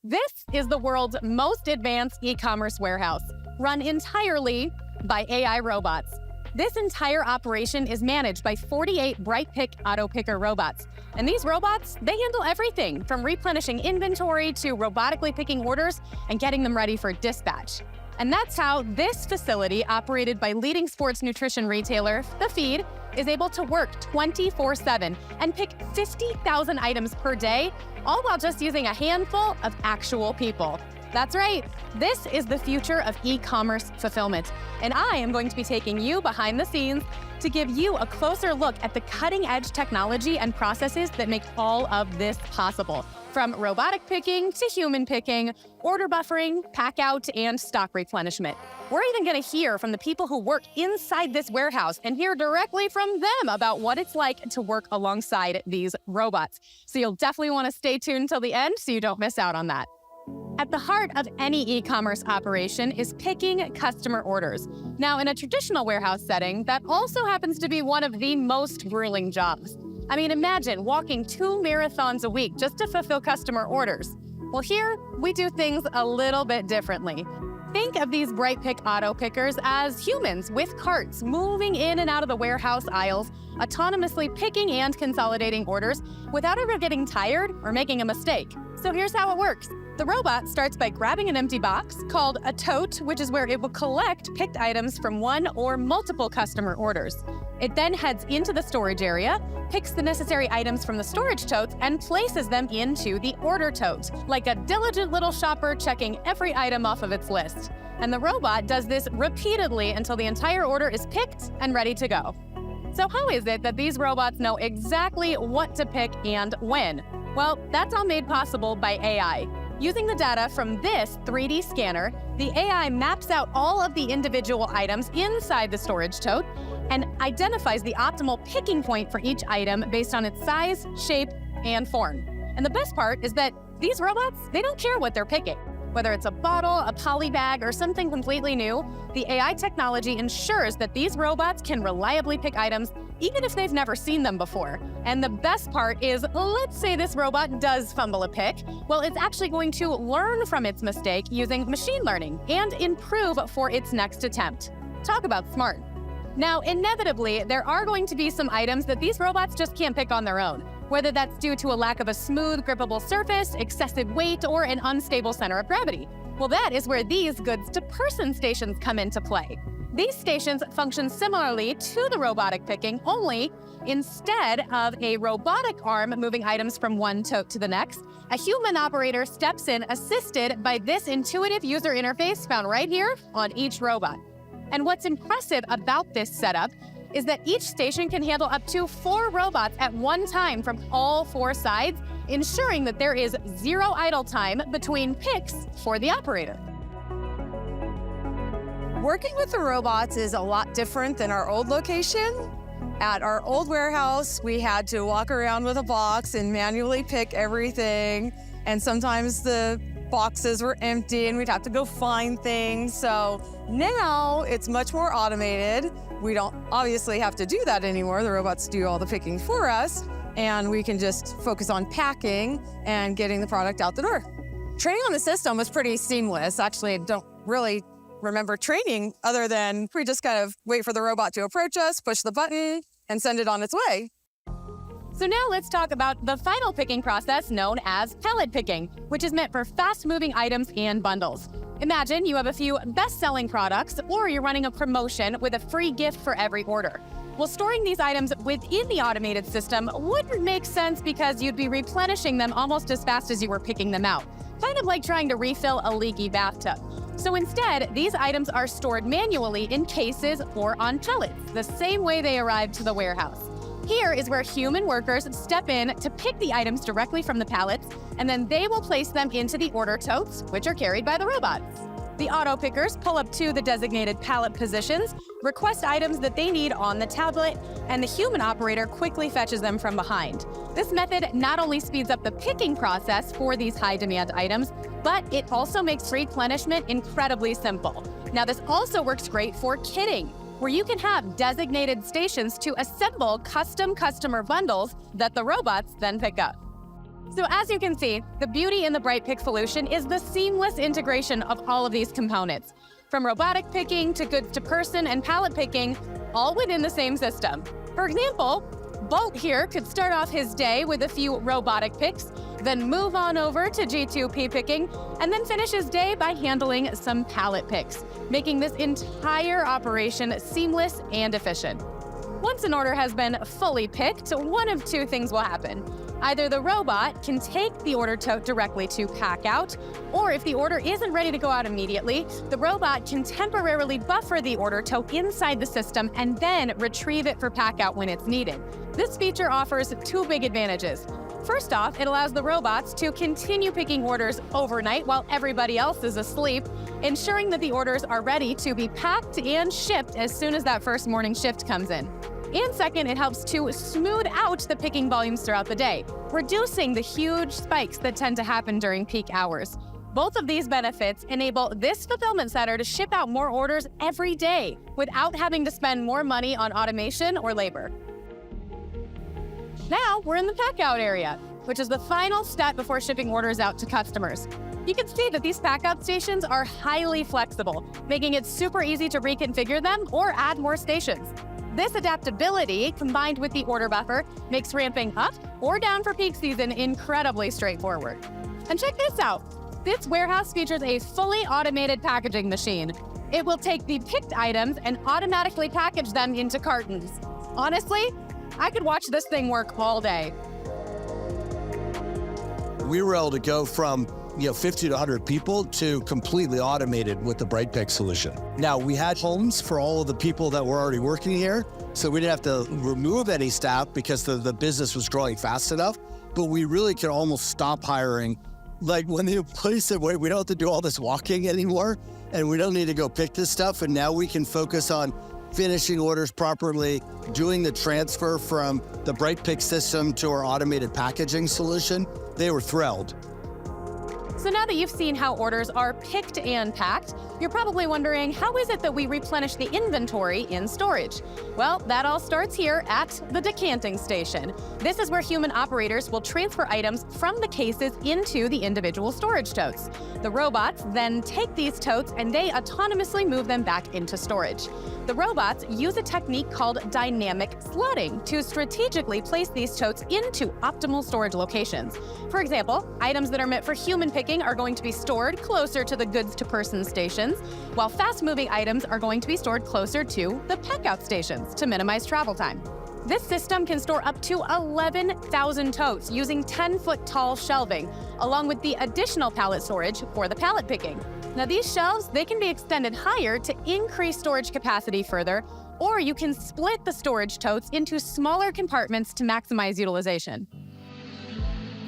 This is the world's most advanced e-commerce warehouse, run entirely by AI robots. This entire operation is managed by 48 Bright Pick auto picker robots. And these robots, they handle everything from replenishing inventory to robotically picking orders and getting them ready for dispatch. And that's how this facility, operated by leading sports nutrition retailer, The Feed, is able to work 24/7 and pick 50,000 items per day, all while just using a handful of actual people. That's right, this is the future of e-commerce fulfillment. And I am going to be taking you behind the scenes to give you a closer look at the cutting-edge technology and processes that make all of this possible. From robotic picking to human picking, order buffering, pack out, and stock replenishment. We're even going to hear from the people who work inside this warehouse and hear directly from them about what it's like to work alongside these robots. So you'll definitely want to stay tuned till the end so you don't miss out on that. At the heart of any e-commerce operation is picking customer orders. Now, in a traditional warehouse setting, that also happens to be one of the most grueling jobs. I mean, imagine walking 2 marathons a week just to fulfill customer orders. Well, here, we do things a little bit differently. Think of these Bright Pick auto pickers as humans with carts moving in and out of the warehouse aisles, autonomously picking and consolidating orders without ever getting tired or making a mistake. So here's how it works. The robot starts by grabbing an empty box called a tote, which is where it will collect picked items from one or multiple customer orders. It then heads into the storage area, picks the necessary items from the storage totes, and places them into the order tote, like a diligent little shopper checking every item off of its list. And the robot does this repeatedly until the entire order is picked and ready to go. So how is it that these robots know exactly what to pick and when? Well, that's all made possible by AI. Using the data from this 3D scanner, the AI maps out all of the individual items inside the storage tote and identifies the optimal picking point for each item based on its size, shape, and form. And the best part is that these robots, they don't care what they're picking. Whether it's a bottle, a poly bag, or something completely new, the AI technology ensures that these robots can reliably pick items even if they've never seen them before. And the best part is, let's say this robot does fumble a pick. Well, it's actually going to learn from its mistake using machine learning and improve for its next attempt. Talk about smart. Now, inevitably, there are going to be some items that these robots just can't pick on their own, whether that's due to a lack of a smooth, grippable surface, excessive weight, or an unstable center of gravity. Well, that is where these goods-to-person stations come into play. These stations function similarly to the robotic picking, only instead of a robotic arm moving items from one tote to the next, a human operator steps in assisted by this intuitive user interface found right here on each robot. And what's impressive about this setup is that each station can handle up to 4 robots at one time from all 4 sides, ensuring that there is 0 idle time between picks for the operator. Working with the robots is a lot different than our old location. At our old warehouse, we had to walk around with a box and manually pick everything. And sometimes the boxes were empty and we'd have to go find things. So now it's much more automated. We don't obviously have to do that anymore. The robots do all the picking for us, and we can just focus on packing and getting the product out the door. Training on the system was pretty seamless. Actually, I don't really remember training other than we just kind of wait for the robot to approach us, push the button, and send it on its way. So now let's talk about the final picking process known as pallet picking, which is meant for fast-moving items and bundles. Imagine you have a few best-selling products, or you're running a promotion with a free gift for every order. Well, storing these items within the automated system wouldn't make sense because you'd be replenishing them almost as fast as you were picking them out, kind of like trying to refill a leaky bathtub. So instead, these items are stored manually in cases or on pallets, the same way they arrived to the warehouse. Here is where human workers step in to pick the items directly from the pallets, and then they will place them into the order totes, which are carried by the robots. The auto pickers pull up to the designated pallet positions, request items that they need on the tablet, and the human operator quickly fetches them from behind. This method not only speeds up the picking process for these high-demand items, but it also makes replenishment incredibly simple. Now, this also works great for kitting, where you can have designated stations to assemble custom customer bundles that the robots then pick up. So as you can see, the beauty in the Bright Pick solution is the seamless integration of all of these components. From robotic picking to goods to person and pallet picking, all within the same system. For example, Bolt here could start off his day with a few robotic picks, then move on over to G2P picking, and then finish his day by handling some pallet picks, making this entire operation seamless and efficient. Once an order has been fully picked, one of two things will happen. Either the robot can take the order tote directly to pack out, or if the order isn't ready to go out immediately, the robot can temporarily buffer the order tote inside the system and then retrieve it for pack out when it's needed. This feature offers two big advantages. First off, it allows the robots to continue picking orders overnight while everybody else is asleep, ensuring that the orders are ready to be packed and shipped as soon as that first morning shift comes in. And second, it helps to smooth out the picking volumes throughout the day, reducing the huge spikes that tend to happen during peak hours. Both of these benefits enable this fulfillment center to ship out more orders every day without having to spend more money on automation or labor. Now we're in the pack out area, which is the final step before shipping orders out to customers. You can see that these pack out stations are highly flexible, making it super easy to reconfigure them or add more stations. This adaptability, combined with the order buffer, makes ramping up or down for peak season incredibly straightforward. And check this out. This warehouse features a fully automated packaging machine. It will take the picked items and automatically package them into cartons. Honestly, I could watch this thing work all day. We were able to go from 50 to 100 people to completely automated with the Bright Pick solution. Now, we had homes for all of the people that were already working here, so we didn't have to remove any staff because the business was growing fast enough, but we really could almost stop hiring. Like when the employees said, wait, we don't have to do all this walking anymore, and we don't need to go pick this stuff, and now we can focus on finishing orders properly, doing the transfer from the Bright Pick system to our automated packaging solution. They were thrilled. So now that you've seen how orders are picked and packed, you're probably wondering, how is it that we replenish the inventory in storage? Well, that all starts here at the decanting station. This is where human operators will transfer items from the cases into the individual storage totes. The robots then take these totes and they autonomously move them back into storage. The robots use a technique called dynamic slotting to strategically place these totes into optimal storage locations. For example, items that are meant for human picking are going to be stored closer to the goods-to-person stations, while fast-moving items are going to be stored closer to the pack-out stations to minimize travel time. This system can store up to 11,000 totes using 10-foot-tall shelving, along with the additional pallet storage for the pallet picking. Now these shelves, they can be extended higher to increase storage capacity further, or you can split the storage totes into smaller compartments to maximize utilization.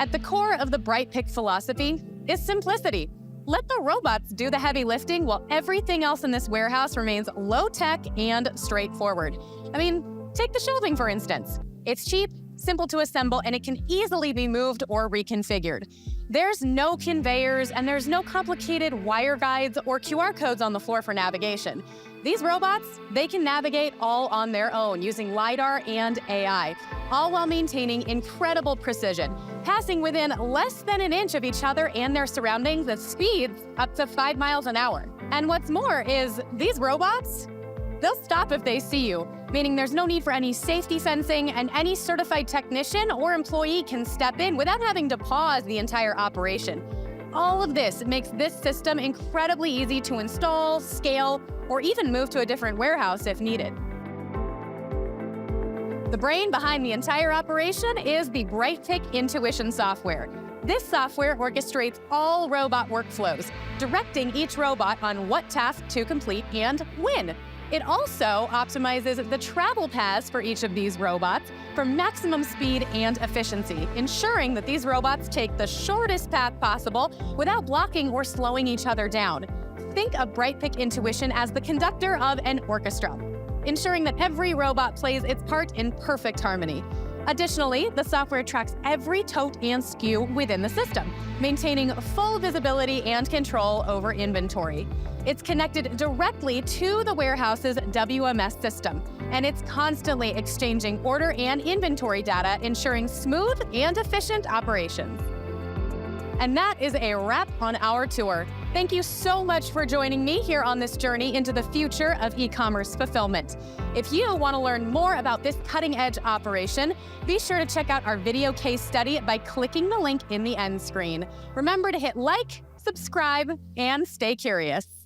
At the core of the Bright Pick philosophy is simplicity. Let the robots do the heavy lifting while everything else in this warehouse remains low-tech and straightforward. I mean, take the shelving, for instance. It's cheap, simple to assemble, and it can easily be moved or reconfigured. There's no conveyors, and there's no complicated wire guides or QR codes on the floor for navigation. These robots, they can navigate all on their own using LiDAR and AI, all while maintaining incredible precision, passing within less than an inch of each other and their surroundings at speeds up to 5 miles an hour. And what's more is these robots, they'll stop if they see you, meaning there's no need for any safety fencing, and any certified technician or employee can step in without having to pause the entire operation. All of this makes this system incredibly easy to install, scale, or even move to a different warehouse if needed. The brain behind the entire operation is the Bright Pick Intuition software. This software orchestrates all robot workflows, directing each robot on what task to complete and when. It also optimizes the travel paths for each of these robots for maximum speed and efficiency, ensuring that these robots take the shortest path possible without blocking or slowing each other down. Think of Bright Pick Intuition as the conductor of an orchestra, ensuring that every robot plays its part in perfect harmony. Additionally, the software tracks every tote and SKU within the system, maintaining full visibility and control over inventory. It's connected directly to the warehouse's WMS system, and it's constantly exchanging order and inventory data, ensuring smooth and efficient operations. And that is a wrap on our tour. Thank you so much for joining me here on this journey into the future of e-commerce fulfillment. If you want to learn more about this cutting-edge operation, be sure to check out our video case study by clicking the link in the end screen. Remember to hit like, subscribe, and stay curious.